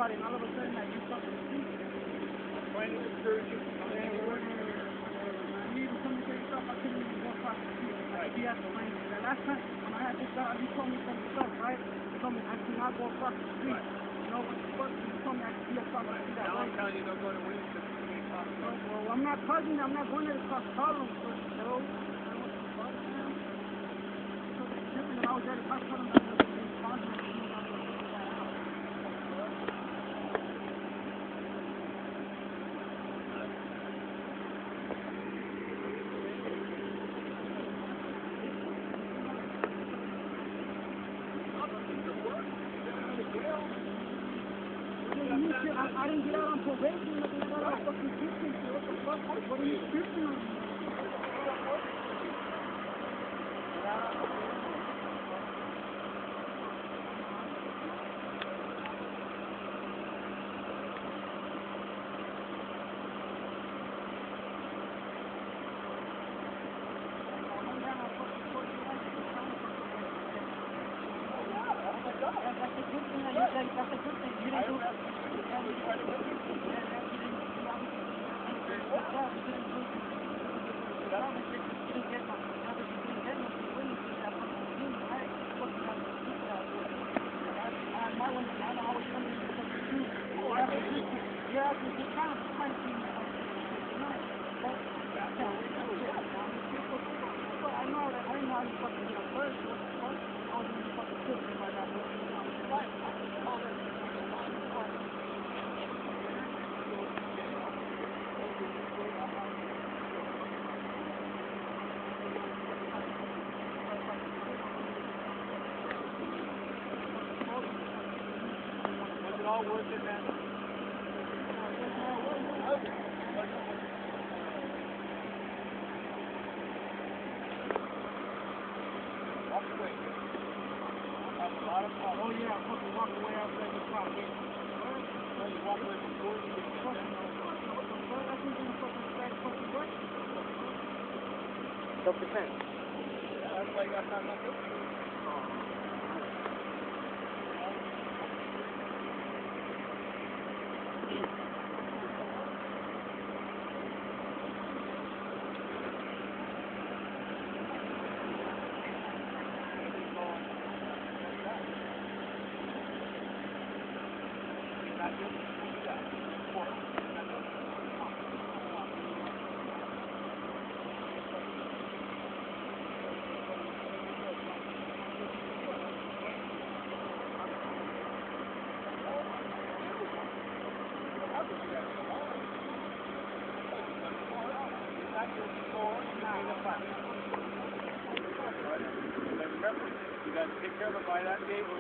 everybody, and all of a sudden I do something stupid. Trying to discourage you from coming to work. You even come to get yourself, I couldn't even go across the street. Like, you have to find it. That last time, when I had this job, you told me some stuff, right? You told me I cannot go across the street. You know what the fuck? You told me I could be across the street. Now I'm telling you don't go to Williamson because you can't cross. Well, I'm not causing that. I'm not going there to cause problems, but, bro. I don't want to fuck, man. So it's different than I was ready to cause problems. I was just responsible. I didn't get out on probation, I got out on fucking treatment. What the fuck? What are you tripping on? That's a good thing. That's a good thing. You didn't do it. Was it all worth it, man? Walk away. That's a lot of fun. Oh yeah, I fucking walk away after the cop. No, you walk away before you get What the fuck? I think I'm fucking start fucking working. Self-defense. Yeah, that's why you got time to do it. Remember, you got to take care of it by that date or